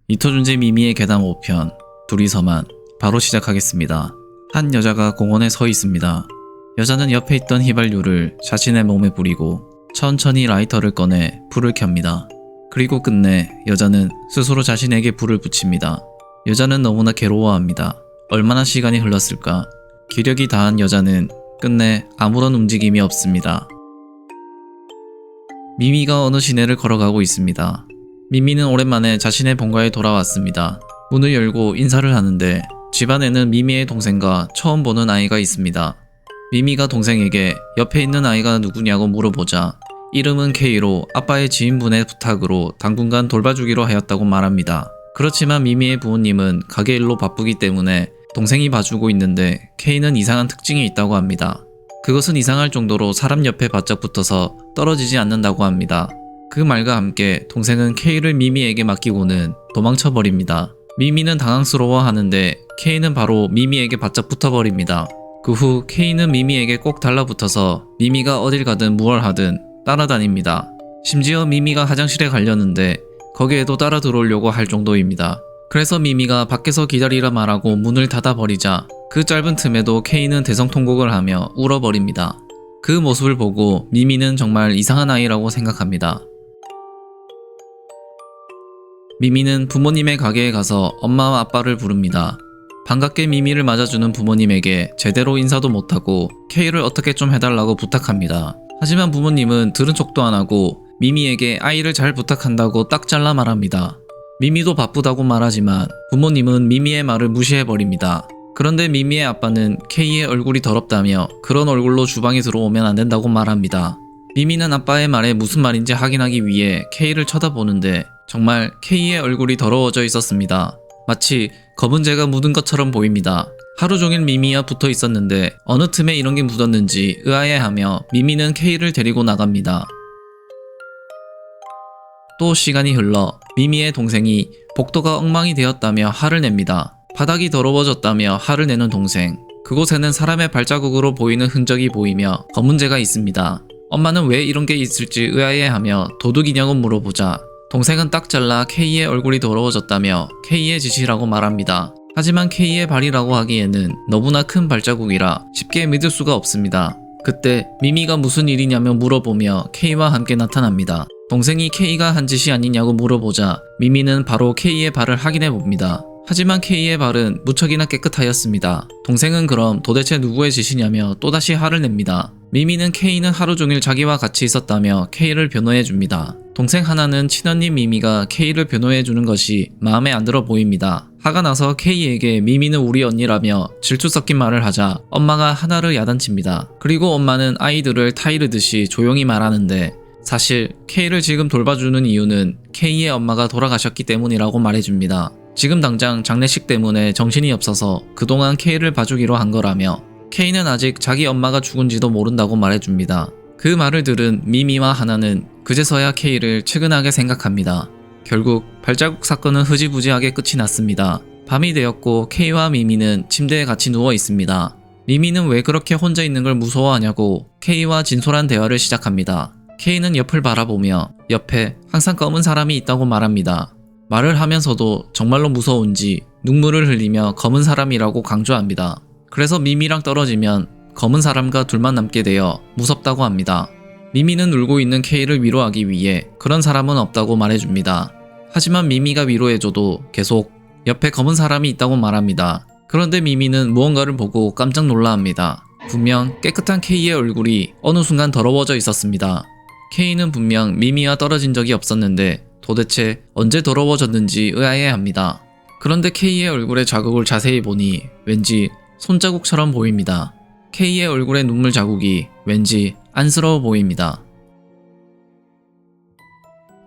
이토준재 미미의 괴담 5편 둘이서만 바로 시작하겠습니다. 한 여자가 공원에 서 있습니다. 여자는 옆에 있던 휘발유를 자신의 몸에 뿌리고 천천히 라이터를 꺼내 불을 켭니다. 그리고 끝내 여자는 스스로 자신에게 불을 붙입니다. 여자는 너무나 괴로워합니다. 얼마나 시간이 흘렀을까? 기력이 다한 여자는 끝내 아무런 움직임이 없습니다. 미미가 어느 시내를 걸어가고 있습니다. 미미는 오랜만에 자신의 본가에 돌아왔습니다. 문을 열고 인사를 하는데 집안에는 미미의 동생과 처음 보는 아이가 있습니다. 미미가 동생에게 옆에 있는 아이가 누구냐고 물어보자 이름은 K로 아빠의 지인분의 부탁으로 당분간 돌봐주기로 하였다고 말합니다. 그렇지만 미미의 부모님은 가게 일로 바쁘기 때문에 동생이 봐주고 있는데 K는 이상한 특징이 있다고 합니다. 그것은 이상할 정도로 사람 옆에 바짝 붙어서 떨어지지 않는다고 합니다. 그 말과 함께 동생은 K를 미미에게 맡기고는 도망쳐버립니다. 미미는 당황스러워하는데 K는 바로 미미에게 바짝 붙어버립니다. 그 후 K는 미미에게 꼭 달라붙어서 미미가 어딜 가든 무얼 하든 따라다닙니다. 심지어 미미가 화장실에 가려는데 거기에도 따라 들어오려고 할 정도입니다. 그래서 미미가 밖에서 기다리라 말하고 문을 닫아버리자 그 짧은 틈에도 K는 대성통곡을 하며 울어버립니다. 그 모습을 보고 미미는 정말 이상한 아이라고 생각합니다. 미미는 부모님의 가게에 가서 엄마와 아빠를 부릅니다. 반갑게 미미를 맞아주는 부모님에게 제대로 인사도 못하고 K를 어떻게 좀 해달라고 부탁합니다. 하지만 부모님은 들은 척도 안하고 미미에게 아이를 잘 부탁한다고 딱 잘라 말합니다. 미미도 바쁘다고 말하지만 부모님은 미미의 말을 무시해버립니다. 그런데 미미의 아빠는 K의 얼굴이 더럽다며 그런 얼굴로 주방에 들어오면 안 된다고 말합니다. 미미는 아빠의 말에 무슨 말인지 확인하기 위해 K를 쳐다보는데 정말 K의 얼굴이 더러워져 있었습니다. 마치 검은재가 묻은 것처럼 보입니다. 하루 종일 미미와 붙어 있었는데 어느 틈에 이런 게 묻었는지 의아해하며 미미는 K를 데리고 나갑니다. 또 시간이 흘러 미미의 동생이 복도가 엉망이 되었다며 화를 냅니다. 바닥이 더러워졌다며 화를 내는 동생. 그곳에는 사람의 발자국으로 보이는 흔적이 보이며 검은재가 있습니다. 엄마는 왜 이런 게 있을지 의아해하며 도둑이냐고 물어보자 동생은 딱 잘라 K의 얼굴이 더러워졌다며 K의 짓이라고 말합니다. 하지만 K의 발이라고 하기에는 너무나 큰 발자국이라 쉽게 믿을 수가 없습니다. 그때 미미가 무슨 일이냐며 물어보며 K와 함께 나타납니다. 동생이 K가 한 짓이 아니냐고 물어보자 미미는 바로 K의 발을 확인해 봅니다. 하지만 K의 발은 무척이나 깨끗하였습니다. 동생은 그럼 도대체 누구의 짓이냐며 또다시 화를 냅니다. 미미는 K는 하루 종일 자기와 같이 있었다며 K를 변호해줍니다. 동생 하나는 친언니 미미가 K를 변호해주는 것이 마음에 안 들어 보입니다. 화가 나서 K에게 미미는 우리 언니라며 질투 섞인 말을 하자 엄마가 하나를 야단칩니다. 그리고 엄마는 아이들을 타이르듯이 조용히 말하는데 사실 K를 지금 돌봐주는 이유는 K의 엄마가 돌아가셨기 때문이라고 말해줍니다. 지금 당장 장례식 때문에 정신이 없어서 그동안 K를 봐주기로 한 거라며 K는 아직 자기 엄마가 죽은지도 모른다고 말해줍니다. 그 말을 들은 미미와 하나는 그제서야 K를 측은하게 생각합니다. 결국 발자국 사건은 흐지부지하게 끝이 났습니다. 밤이 되었고 K와 미미는 침대에 같이 누워 있습니다. 미미는 왜 그렇게 혼자 있는 걸 무서워하냐고 K와 진솔한 대화를 시작합니다. K는 옆을 바라보며 옆에 항상 검은 사람이 있다고 말합니다. 말을 하면서도 정말로 무서운지 눈물을 흘리며 검은 사람이라고 강조합니다. 그래서 미미랑 떨어지면 검은 사람과 둘만 남게 되어 무섭다고 합니다. 미미는 울고 있는 K를 위로하기 위해 그런 사람은 없다고 말해줍니다. 하지만 미미가 위로해줘도 계속 옆에 검은 사람이 있다고 말합니다. 그런데 미미는 무언가를 보고 깜짝 놀라합니다. 분명 깨끗한 K의 얼굴이 어느 순간 더러워져 있었습니다. K는 분명 미미와 떨어진 적이 없었는데 도대체 언제 더러워졌는지 의아해합니다. 그런데 K의 얼굴의 자국을 자세히 보니 왠지 손자국처럼 보입니다. K의 얼굴의 눈물 자국이 왠지 안쓰러워 보입니다.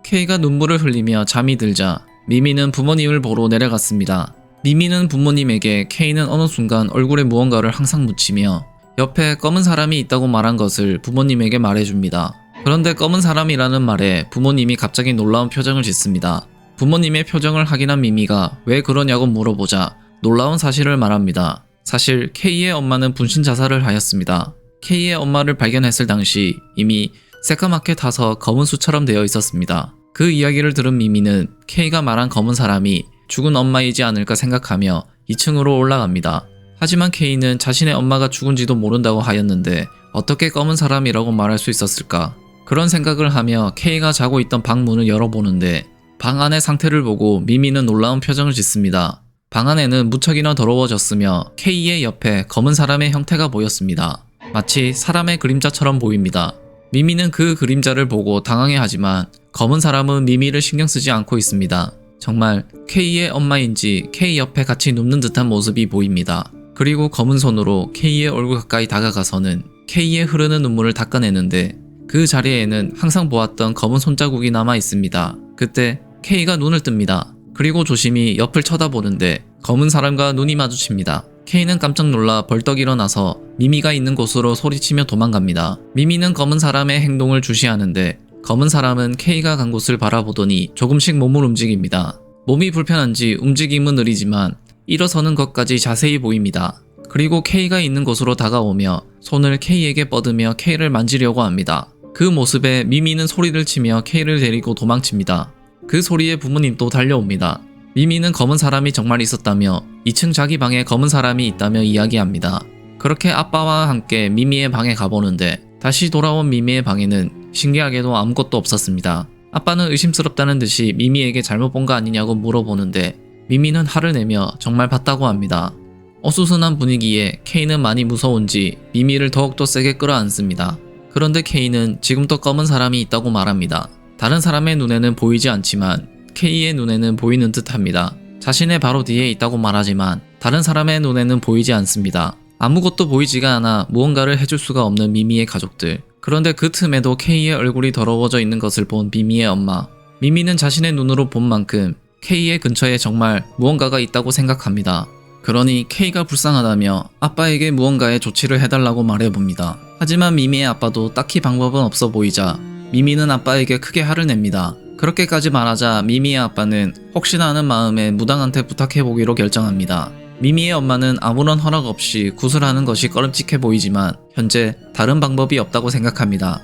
K가 눈물을 흘리며 잠이 들자 미미는 부모님을 보러 내려갔습니다. 미미는 부모님에게 K는 어느 순간 얼굴에 무언가를 항상 묻히며 옆에 검은 사람이 있다고 말한 것을 부모님에게 말해줍니다. 그런데 검은 사람이라는 말에 부모님이 갑자기 놀라운 표정을 짓습니다. 부모님의 표정을 확인한 미미가 왜 그러냐고 물어보자 놀라운 사실을 말합니다. 사실 K의 엄마는 분신 자살을 하였습니다. K의 엄마를 발견했을 당시 이미 새까맣게 타서 검은 수처럼 되어 있었습니다. 그 이야기를 들은 미미는 K가 말한 검은 사람이 죽은 엄마이지 않을까 생각하며 2층으로 올라갑니다. 하지만 K는 자신의 엄마가 죽은지도 모른다고 하였는데 어떻게 검은 사람이라고 말할 수 있었을까? 그런 생각을 하며 K가 자고 있던 방 문을 열어보는데 방 안의 상태를 보고 미미는 놀라운 표정을 짓습니다. 방 안에는 무척이나 더러워졌으며 K의 옆에 검은 사람의 형태가 보였습니다. 마치 사람의 그림자처럼 보입니다. 미미는 그 그림자를 보고 당황해하지만 검은 사람은 미미를 신경 쓰지 않고 있습니다. 정말 K의 엄마인지 K 옆에 같이 눕는 듯한 모습이 보입니다. 그리고 검은 손으로 K의 얼굴 가까이 다가가서는 K의 흐르는 눈물을 닦아내는데 그 자리에는 항상 보았던 검은 손자국이 남아 있습니다. 그때 K가 눈을 뜹니다. 그리고 조심히 옆을 쳐다보는데 검은 사람과 눈이 마주칩니다. K는 깜짝 놀라 벌떡 일어나서 미미가 있는 곳으로 소리치며 도망갑니다. 미미는 검은 사람의 행동을 주시하는데 검은 사람은 K가 간 곳을 바라보더니 조금씩 몸을 움직입니다. 몸이 불편한지 움직임은 느리지만 일어서는 것까지 자세히 보입니다. 그리고 K가 있는 곳으로 다가오며 손을 K에게 뻗으며 K를 만지려고 합니다. 그 모습에 미미는 소리를 치며 K를 데리고 도망칩니다. 그 소리에 부모님도 달려옵니다. 미미는 검은 사람이 정말 있었다며 2층 자기 방에 검은 사람이 있다며 이야기합니다. 그렇게 아빠와 함께 미미의 방에 가보는데 다시 돌아온 미미의 방에는 신기하게도 아무것도 없었습니다. 아빠는 의심스럽다는 듯이 미미에게 잘못 본 거 아니냐고 물어보는데 미미는 화를 내며 정말 봤다고 합니다. 어수선한 분위기에 K는 많이 무서운지 미미를 더욱더 세게 끌어안습니다. 그런데 K는 지금도 검은 사람이 있다고 말합니다. 다른 사람의 눈에는 보이지 않지만 K의 눈에는 보이는 듯 합니다. 자신의 바로 뒤에 있다고 말하지만 다른 사람의 눈에는 보이지 않습니다. 아무것도 보이지가 않아 무언가를 해줄 수가 없는 미미의 가족들. 그런데 그 틈에도 K의 얼굴이 더러워져 있는 것을 본 미미의 엄마. 미미는 자신의 눈으로 본 만큼 K의 근처에 정말 무언가가 있다고 생각합니다. 그러니 K가 불쌍하다며 아빠에게 무언가의 조치를 해달라고 말해봅니다. 하지만 미미의 아빠도 딱히 방법은 없어 보이자 미미는 아빠에게 크게 화를 냅니다. 그렇게까지 말하자 미미의 아빠는 혹시나 하는 마음에 무당한테 부탁해보기로 결정합니다. 미미의 엄마는 아무런 허락 없이 구슬하는 것이 꺼림칙해 보이지만 현재 다른 방법이 없다고 생각합니다.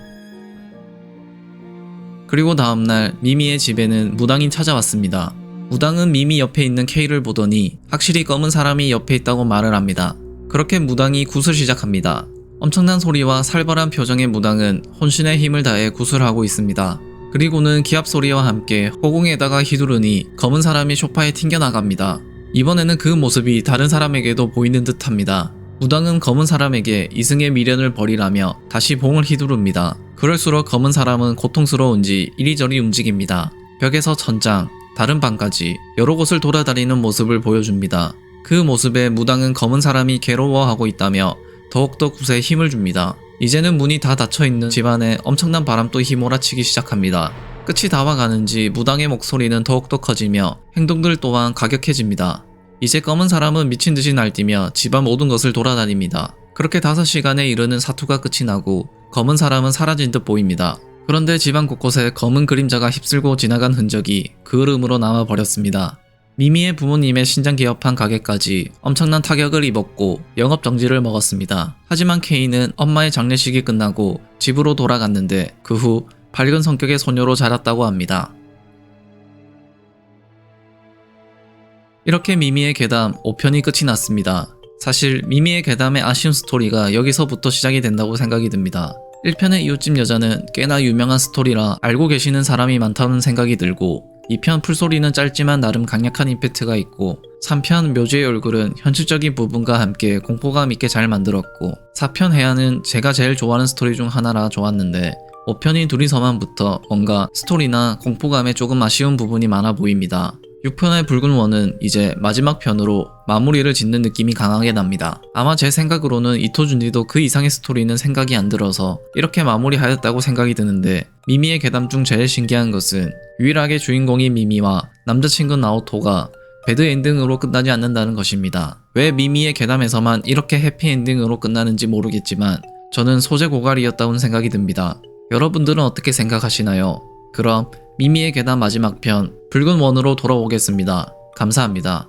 그리고 다음날 미미의 집에는 무당이 찾아왔습니다. 무당은 미미 옆에 있는 K를 보더니 확실히 검은 사람이 옆에 있다고 말을 합니다. 그렇게 무당이 굿을 시작합니다. 엄청난 소리와 살벌한 표정의 무당은 혼신의 힘을 다해 굿을 하고 있습니다. 그리고는 기합 소리와 함께 호공에다가 휘두르니 검은 사람이 소파에 튕겨나갑니다. 이번에는 그 모습이 다른 사람에게도 보이는 듯 합니다. 무당은 검은 사람에게 이승의 미련을 버리라며 다시 봉을 휘두릅니다. 그럴수록 검은 사람은 고통스러운지 이리저리 움직입니다. 벽에서 천장, 다른 방까지 여러 곳을 돌아다니는 모습을 보여줍니다. 그 모습에 무당은 검은 사람이 괴로워하고 있다며 더욱더 굿에 힘을 줍니다. 이제는 문이 다 닫혀있는 집안에 엄청난 바람도 휘몰아치기 시작합니다. 끝이 다 와가는지 무당의 목소리는 더욱더 커지며 행동들 또한 가격해집니다. 이제 검은 사람은 미친듯이 날뛰며 집안 모든 것을 돌아다닙니다. 그렇게 5시간에 이르는 사투가 끝이 나고 검은 사람은 사라진 듯 보입니다. 그런데 집안 곳곳에 검은 그림자가 휩쓸고 지나간 흔적이 그을음으로 남아버렸습니다. 미미의 부모님의 신장 개업한 가게까지 엄청난 타격을 입었고 영업정지를 먹었습니다. 하지만 K는 엄마의 장례식이 끝나고 집으로 돌아갔는데 그 후 밝은 성격의 소녀로 자랐다고 합니다. 이렇게 미미의 괴담 5편이 끝이 났습니다. 사실 미미의 괴담의 아쉬운 스토리가 여기서부터 시작이 된다고 생각이 듭니다. 1편의 이웃집 여자는 꽤나 유명한 스토리라 알고 계시는 사람이 많다는 생각이 들고 2편 풀소리는 짧지만 나름 강력한 임팩트가 있고 3편 묘지의 얼굴은 현실적인 부분과 함께 공포감 있게 잘 만들었고 4편 해안은 제가 제일 좋아하는 스토리 중 하나라 좋았는데 5편이 둘이서만 붙어 뭔가 스토리나 공포감에 조금 아쉬운 부분이 많아 보입니다. 6편의 붉은 원은 이제 마지막 편으로 마무리를 짓는 느낌이 강하게 납니다. 아마 제 생각으로는 이토준이도 그 이상의 스토리는 생각이 안 들어서 이렇게 마무리하였다고 생각이 드는데 미미의 괴담 중 제일 신기한 것은 유일하게 주인공인 미미와 남자친구 나오토가 배드엔딩으로 끝나지 않는다는 것입니다. 왜 미미의 괴담에서만 이렇게 해피엔딩으로 끝나는지 모르겠지만 저는 소재 고갈이었다는 생각이 듭니다. 여러분들은 어떻게 생각하시나요? 그럼 미미의 괴담 마지막 편 붉은 원으로 돌아오겠습니다. 감사합니다.